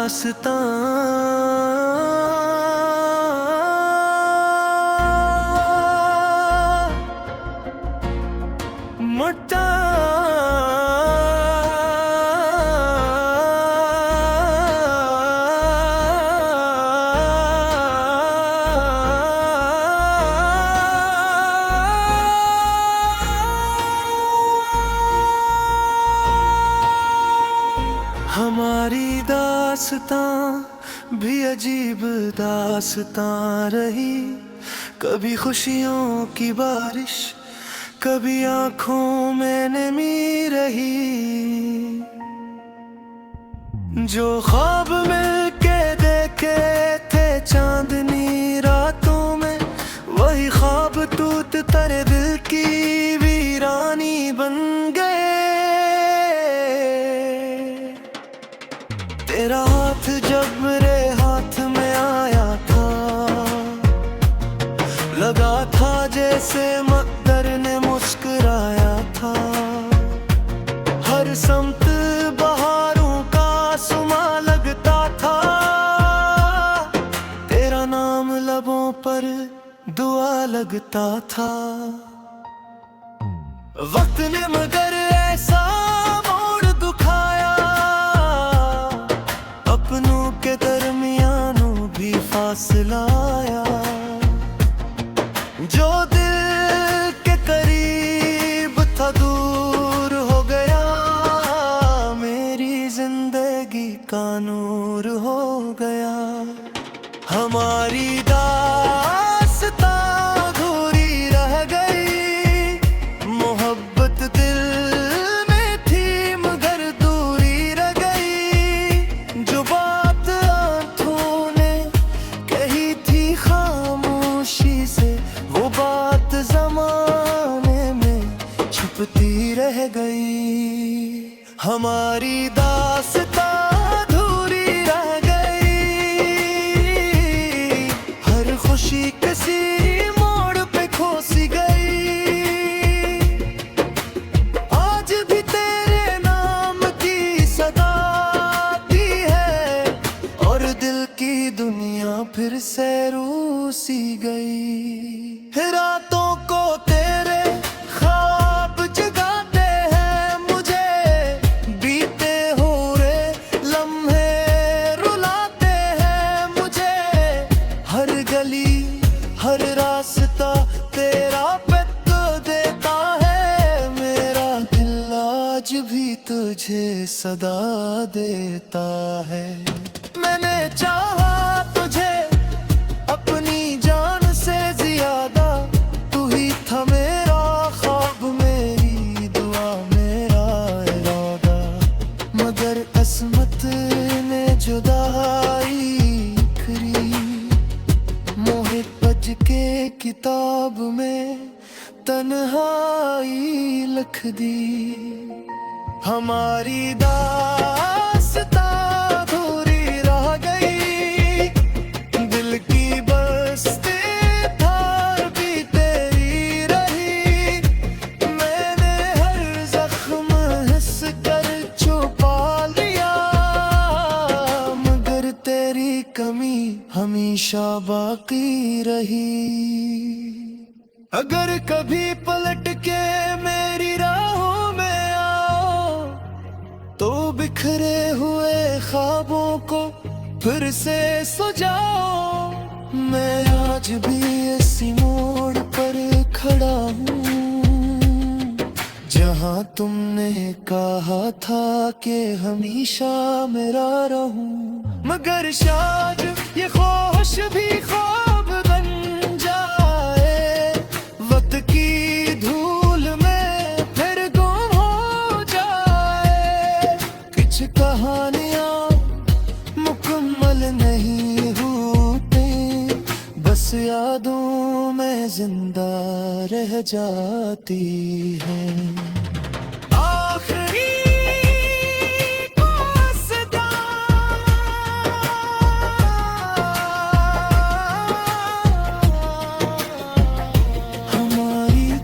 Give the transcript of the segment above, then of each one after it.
दास्तां मुट्ठा हमारी दास्तां भी अजीब दास्तां रही। कभी खुशियों की बारिश, कभी आंखों में नमी रही। जो ख्वाब मिलके देखे थे चांदनी रातों में, वही ख्वाब टूट तेरे दिल की वीरानी बन गए। तेरा हाथ जब मेरे हाथ में आया था, लगा था जैसे मकदर ने मुस्कुराया था। हर समत बहारों का सुमा लगता था, तेरा नाम लबों पर दुआ लगता था। वक्त ने मगर ऐसा मोड़ दुखाया, अपनों के दरमियानों भी फासला आया। जो दिल के करीब था दूर हो गया, मेरी जिंदगी का नूर हो गया। हमारी दास्तां अधूरी रह गई, मोहब्बत दिल में थी मगर दूरी रह गई। जो बात आंखों ने कही थी खामोशी से, वो बात ज़माने में छुपती रह गई। हमारी दास्तां अधूरी रह गई, हर खुशी किसी मोड़ पे खोसी गई। आज भी तेरे नाम की सदा आती है, और दिल की दुनिया फिर से रूसी गई। रातों को तेरे ख्वाब जगाते हैं मुझे, बीते हुए लम्हे रुलाते हैं मुझे। हर गली हर रास्ता तेरा पेट देता है, मेरा दिल आज भी तुझे सदा देता है। मैंने चाहा तुझे अपनी जान से ज्यादा, तू ही था मेरा ख्वाब, मेरी दुआ, मेरा इरादा। मगर किस्मत ने जुदाई करी, मोहित बज के किताब में तन्हाई लिख दी। हमारी दास्तां अधूरी रह गई, दिल की बस्ती थार भी तेरी रही। मैंने हर जख्म हिस कर छुपा लिया, मगर तेरी कमी हमेशा बाकी रही। अगर कभी पलट के मेरी राहों में आओ, तो बिखरे हुए ख्वाबों को फिर से सजाओ। मैं आज भी इसी मोड़ पर खड़ा हूँ, जहाँ तुमने कहा था कि हमेशा मेरा रहूं। मगर शायद ये ख्वाहिश भी ख्वाब बन जाए, वक्त की धूल में फिर गुम हो जाए। कुछ कहानियाँ मुकम्मल नहीं होती, बस यादों में जिंदा रह जाती हैं। आखिरी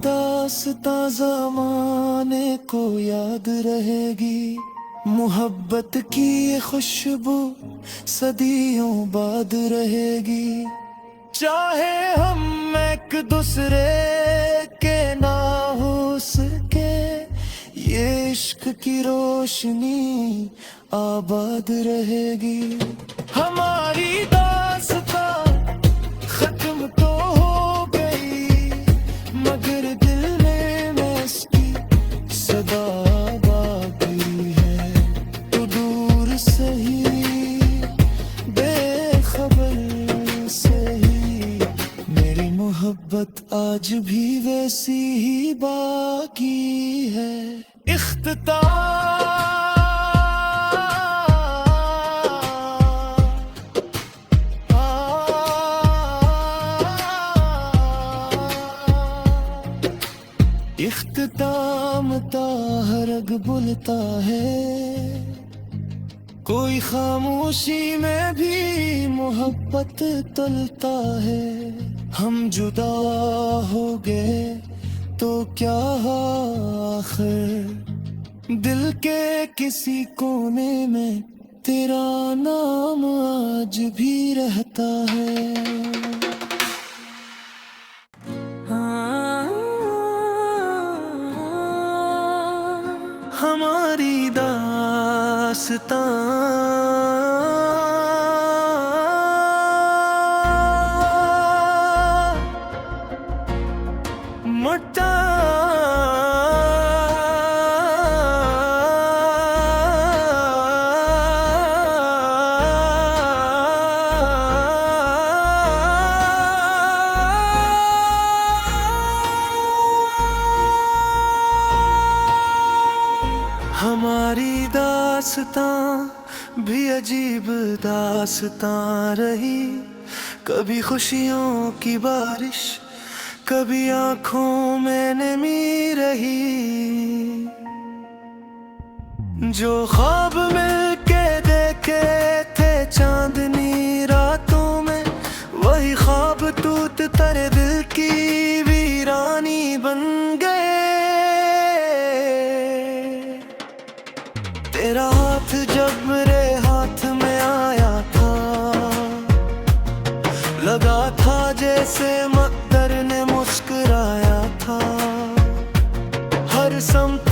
दास्तां ज़माने को याद रहेगी, मोहब्बत की ये खुशबू सदियों बाद रहेगी, चाहे हम एक दूसरे के ना हो सके, ये इश्क की रोशनी आबाद रहेगी। हमारी दास्तां खत्म तो हो गई, मगर दिल में इसकी सदा बाकी है। तो दूर सही बेखबर सही, मेरी मोहब्बत आज भी वैसी ही बाकी है। इख्तिताम ताहरग बुलता है, कोई खामोशी में भी मोहब्बत तलता है। हम जुदा हो गए तो क्या आखिर, दिल के किसी कोने में तेरा नाम आज भी रहता है। हमारी दास्तां मोटा हमारी दास्तां भी अजीब दास्तां रही, कभी खुशियों की बारिश, कभी आंखों में नमी रही। जो ख्वाब मिलके देखे थे चांदनी रातों में, वही ख्वाब टूट तेरे दिल की वीरानी बन गए। तेरा हाथ जब मेरे हाथ में आया था, लगा था जैसे मकदर ने मुस्कुराया था। हर समत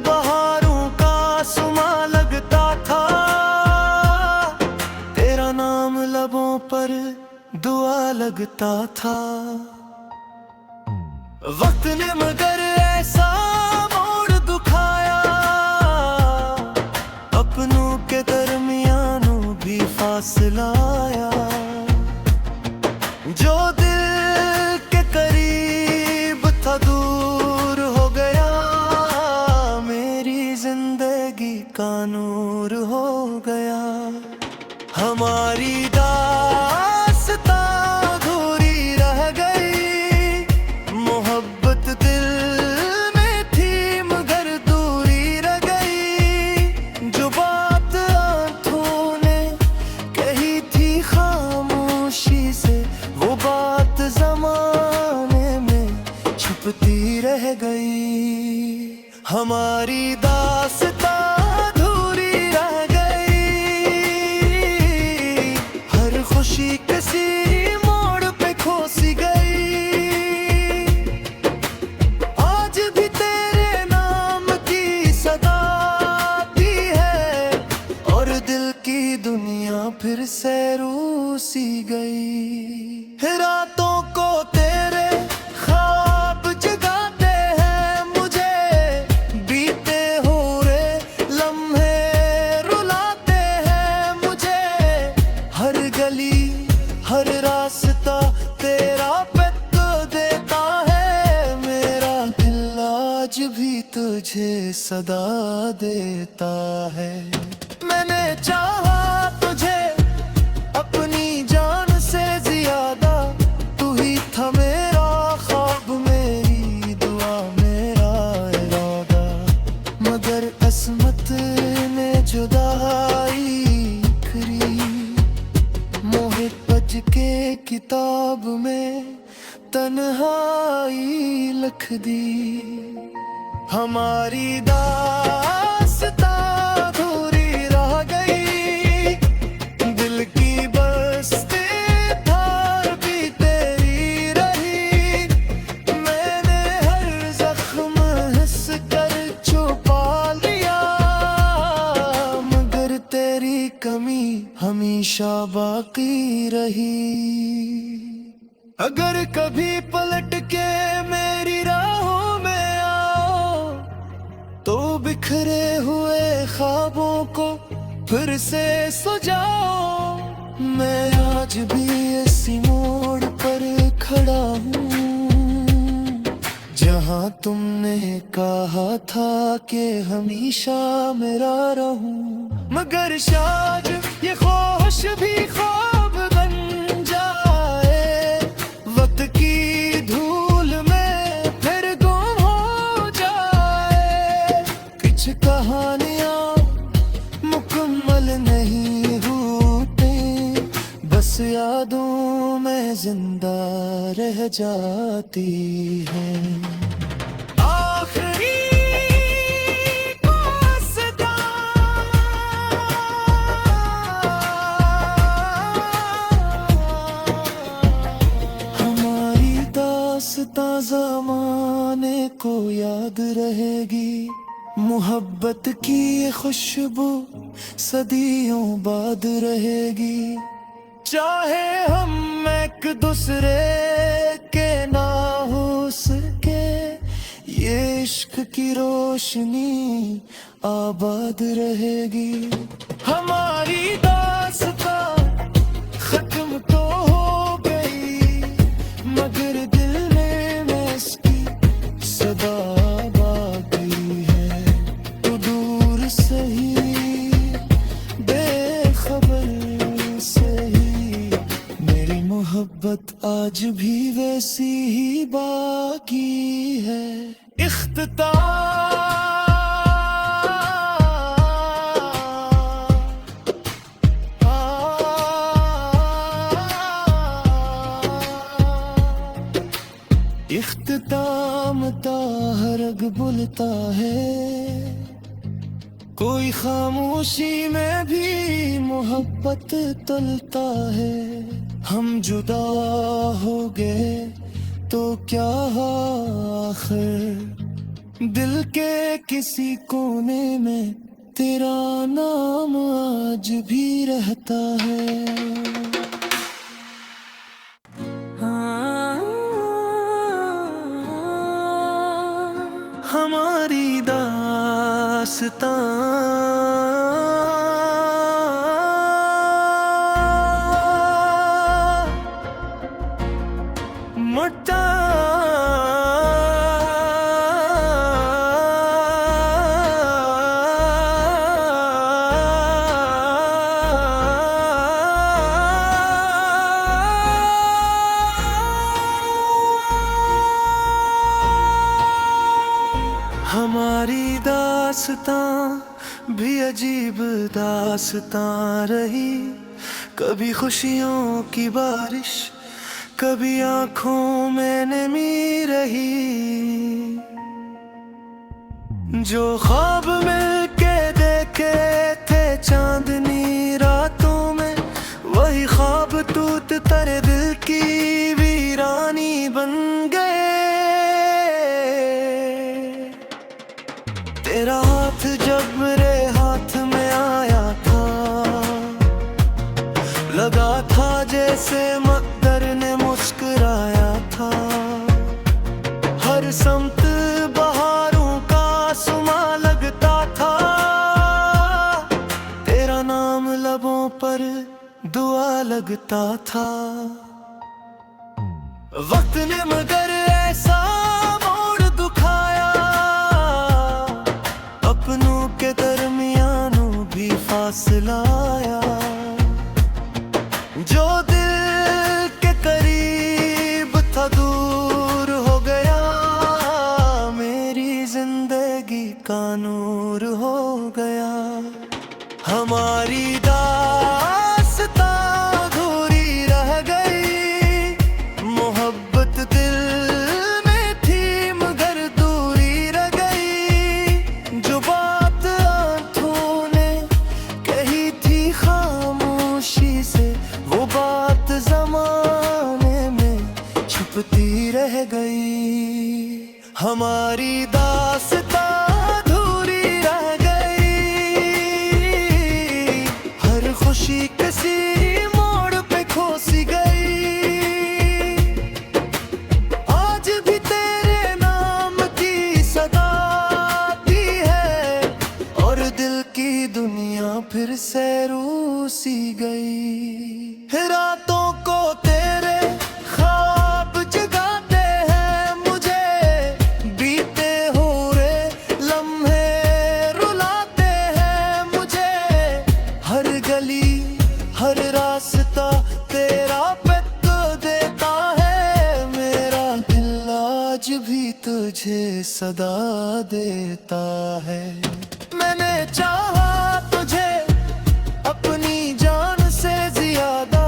बहारों का सुमा लगता था, तेरा नाम लबों पर दुआ लगता था। वक्त ने मगर ऐसा मोड़ दुखाया, अपनों के दरमियानों भी फासला आया। जो दिल के करीब था दूर हो गया, मेरी जिंदगी का नूर हो गया। हमारी दास्तां अधूरी रह गई, मोहब्बत दिल में थी मगर दूरी रह गई। जो बात आंखों ने कही थी खामोशी से, वो बात ज़माने में छुपती रह गई। हमारी दास्तां अधूरी रह गई, हर खुशी किसी मोड़ पे खोसी गई। आज भी तेरे नाम की सदा आती है, और दिल की दुनिया फिर से रूसी गई। रातों को तेरे ख्वाब जगाते हैं मुझे, बीते हुए लम्हे रुलाते हैं मुझे। हर गली हर रास्ता तेरा पेट देता है, मेरा दिल आज भी तुझे सदा देता है। मैंने चाहा तुझे अपनी जान से ज्यादा, तू ही था मेरा ख्वाब, मेरी दुआ, मेरा इरादा। मगर किस्मत ने जुदाई करी, मोहित बज के किताब में तन्हाई लिख दी। हमारी दास्तां बाकी रही। अगर कभी पलट के मेरी राहों में आओ तो बिखरे हुए ख्वाबों को फिर से सजाओ। मैं आज भी इसी मोड़ पर खड़ा हूँ जहाँ तुमने कहा था कि हमेशा मेरा रहूं। मगर शायद ये ख्वाहिश भी ख्वाब बन जाए, वक्त की धूल में फिर गुम हो जाए। कुछ कहानियाँ मुकम्मल नहीं होती, बस यादों में जिंदा रह जाती हैं। ज़माने को याद रहेगी, मोहब्बत की ये खुशबू सदियों बाद रहेगी। चाहे हम एक दूसरे के ना हो सके, ये इश्क की रोशनी आबाद रहेगी। हमारी दास्तां खत्म तो हो गई, मगर दिल में इसकी सदा बाकी है। तो दूर सही बेखबर सही, मेरी मोहब्बत आज भी वैसी ही बाकी है। इख्तिताम ताहरग बुलता है, कोई खामोशी में भी मोहब्बत तलता है। हम जुदा हो गए तो क्या आखिर, दिल के किसी कोने में तेरा नाम आज भी रहता है। हमारी दास्तां मोटा हमारी दास्तां भी अजीब दास्तां रही। कभी खुशियों की बारिश, कभी आंखों में नमी रही। जो ख्वाब मिलके देखे थे चांदनी रातों में, वही ख्वाब टूट तेरे दिल की वीरानी बन गए। तेरा हाथ जब मेरे हाथ में आया था, लगा था जैसे मकदर ने मुस्कुराया था। हर समत बहारों का सुमा लगता था, तेरा नाम लबों पर दुआ लगता था। वक्त ने मगर ऐसा मोड़ दुखाया, अपनों के दरमियानों भी फासला आया। जो दिल के करीब था दूर हो गया, मेरी जिंदगी का नूर हो गया। हमारी दास्तां अधूरी रह गई, मोहब्बत दिल में थी मगर दूरी रह गई। जो बात आंखों ने कही थी खामोशी से, वो बात ज़माने में छुपती रह गई। हमारी दास्तां अधूरी रह गई, हर खुशी किसी मोड़ फिर से रूसी गई। रातों को तेरे ख्वाब जगाते हैं मुझे, बीते हुए लम्हे रुलाते हैं मुझे। हर गली हर रास्ता तेरा पिक देता है, मेरा दिल आज भी तुझे सदा देता है। मैंने चाहा तुझे अपनी जान से ज्यादा,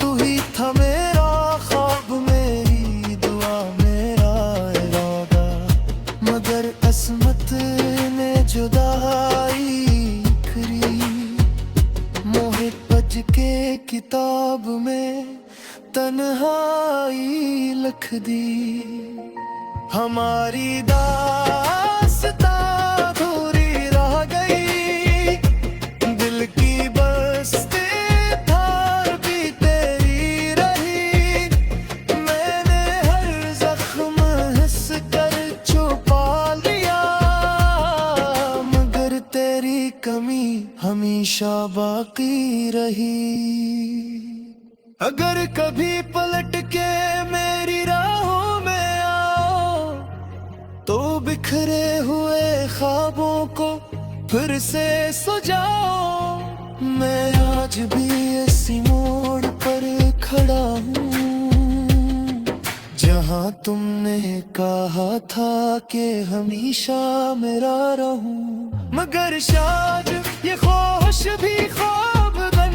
तू ही था मेरा ख्वाब, मेरी दुआ, मेरा इरादा। मगर किस्मत ने जुदाई करी, मोहित बज के किताब में तन्हाई लिख दी। हमारी दास्तां अधूरी रह गई, दिल की बस्ती थार भी तेरी रही। मैंने हर जख्म हिस कर छुपा लिया, मगर तेरी कमी हमेशा बाकी रही। अगर कभी पलट के मेरी राहों में आओ, तो बिखरे हुए ख्वाबों को फिर से सजाओ। मैं आज भी इसी मोड़ पर खड़ा हूँ, जहाँ तुमने कहा था कि हमेशा मेरा रहूं। मगर शायद ये ख्वाहिश भी ख्वाब बन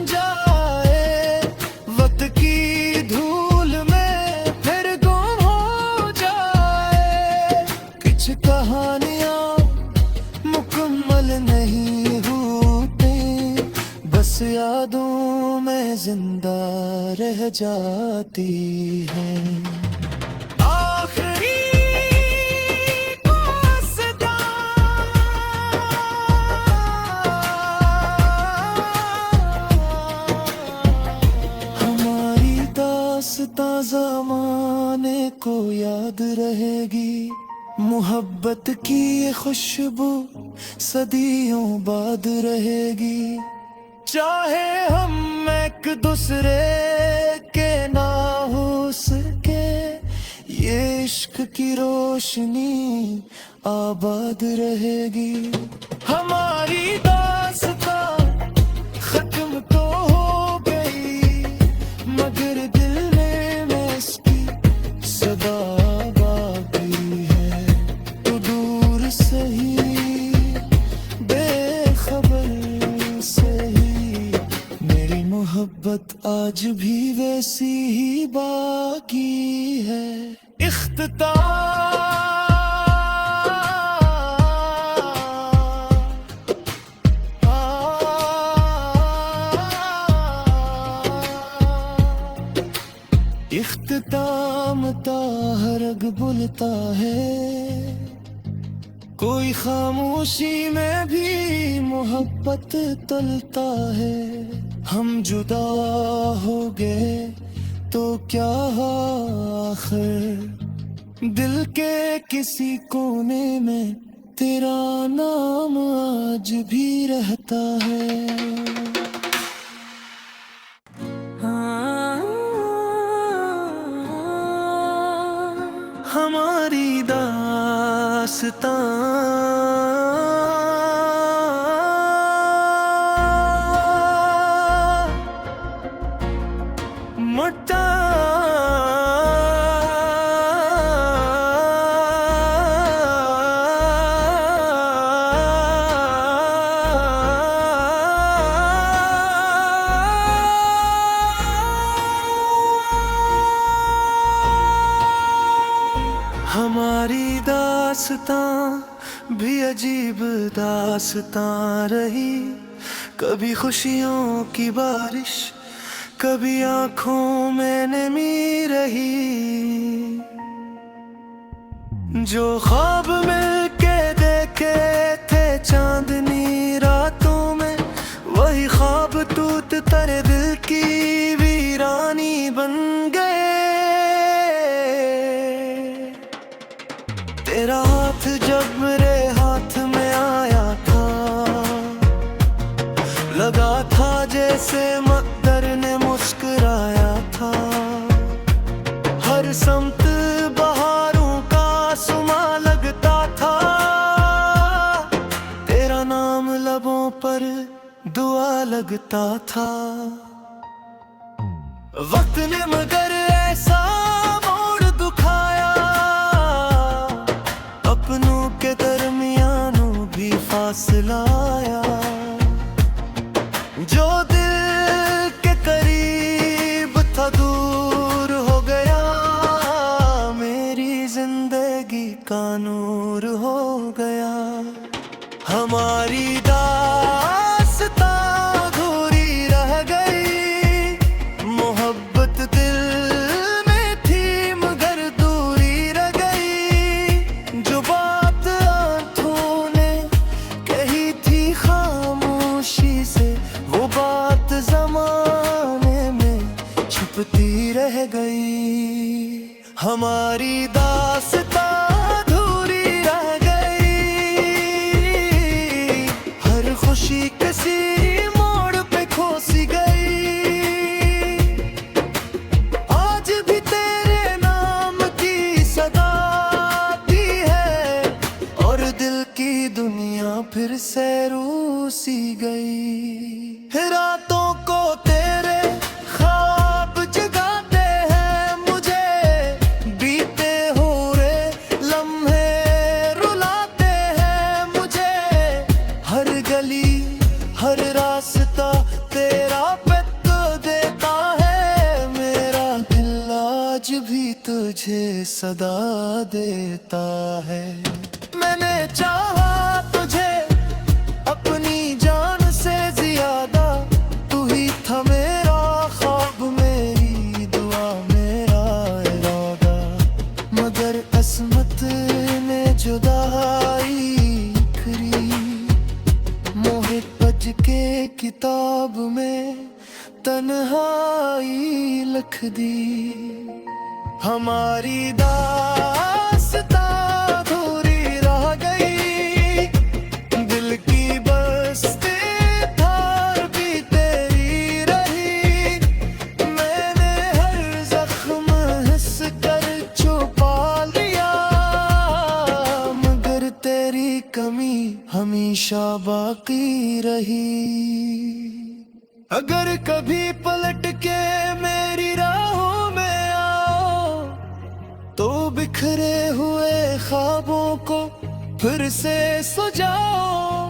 जाए, वक्त की धूल में फिर गुम हो जाए। कुछ कहानियाँ मुकम्मल नहीं होती, बस यादों में जिंदा रह जाती हैं। आखिरी दास्तां ज़माने को याद रहेगी, मोहब्बत की ये खुशबू सदियों बाद रहेगी। चाहे हम एक दूसरे के ना हो सके, ये इश्क की रोशनी आबाद रहेगी। हमारी दास्तां खत्म तो हो गई, मगर दिल में इसकी सदा बाकी है। तो दूर सही बेखबर सही, मेरी मोहब्बत आज भी वैसी ही बाकी है। इख्तिताम ताहरग बुलता है, कोई खामोशी में भी मोहब्बत तलता है। हम जुदा हो गए तो क्या आखिर, दिल के किसी कोने में तेरा नाम आज भी रहता है। हमारी दास्तां मटा हमारी दास्तां भी अजीब दास्तां रही, कभी खुशियों की बारिश, कभी आंखों में नमी रही। जो ख्वाब मिल के देखे थे चांदनी रातों में, वही ख्वाब टूट तेरे दिल की वीरानी बन गए। तेरा हाथ जब मेरे हाथ में आया था, से मकदर ने मुस्कुराया था। हर समत बहारों का सुमा लगता था। तेरा नाम लबों पर दुआ लगता था। वक्त ने मगर ऐसा मोड़ दुखाया, अपनों के दरमियानों भी फासला आया। जो दिल के करीब था दूर हो गया, मेरी जिंदगी का नूर हो गया। हमारी दास्तां अधूरी रह गई, मोहब्बत दिल में थी मगर दूरी रह गई। जो बात आंखों ने कही थी खामोशी से, वो बात ज़माने में छुपती रह गई। हमारी दास्तां अधूरी रह गई, हर खुशी किसी मोड़ पे खोसी गई। आज भी तेरे नाम की सदा आती है, और दिल की दुनिया फिर से रूसी गई। रातों को तेरे ख्वाब जगाते हैं मुझे, बीते हुए लम्हे रुलाते हैं मुझे। हर गली हर रास्ता तेरा पित देता है, मेरा दिल आज भी तुझे सदा देता है। मैंने चाहा तुझे अपनी जान से ज्यादा, तू ही था मेरा ख्वाब, मेरी दुआ, मेरा इरादा। मगर किस्मत ने जुदाई करी, मोहित बज के किताब में तन्हाई लिख दी। हमारी दास्तां अधूरी रह गई, दिल की बस्ती थार भी तेरी रही। मैंने हर जख्म हिस कर छुपा लिया, मगर तेरी कमी हमेशा बाकी रही। अगर कभी पलट के मेरी राहों में आओ, तो बिखरे हुए ख्वाबों को फिर से सजाओ।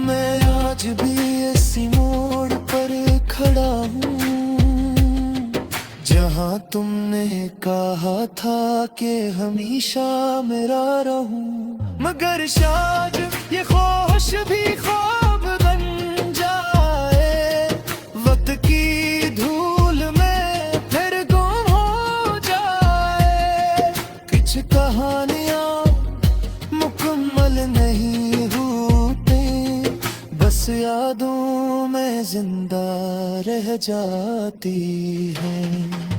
मैं आज भी इसी मोड़ पर खड़ा हूँ, जहाँ तुमने कहा था कि हमेशा मेरा रहूं। मगर शायद ये ख्वाहिश भी ख्वाब बन जाए, वक्त की धूल में फिर गुम हो जाए। कुछ कहानियाँ मुकम्मल नहीं होती, बस यादों में जिंदा रह जाती हैं।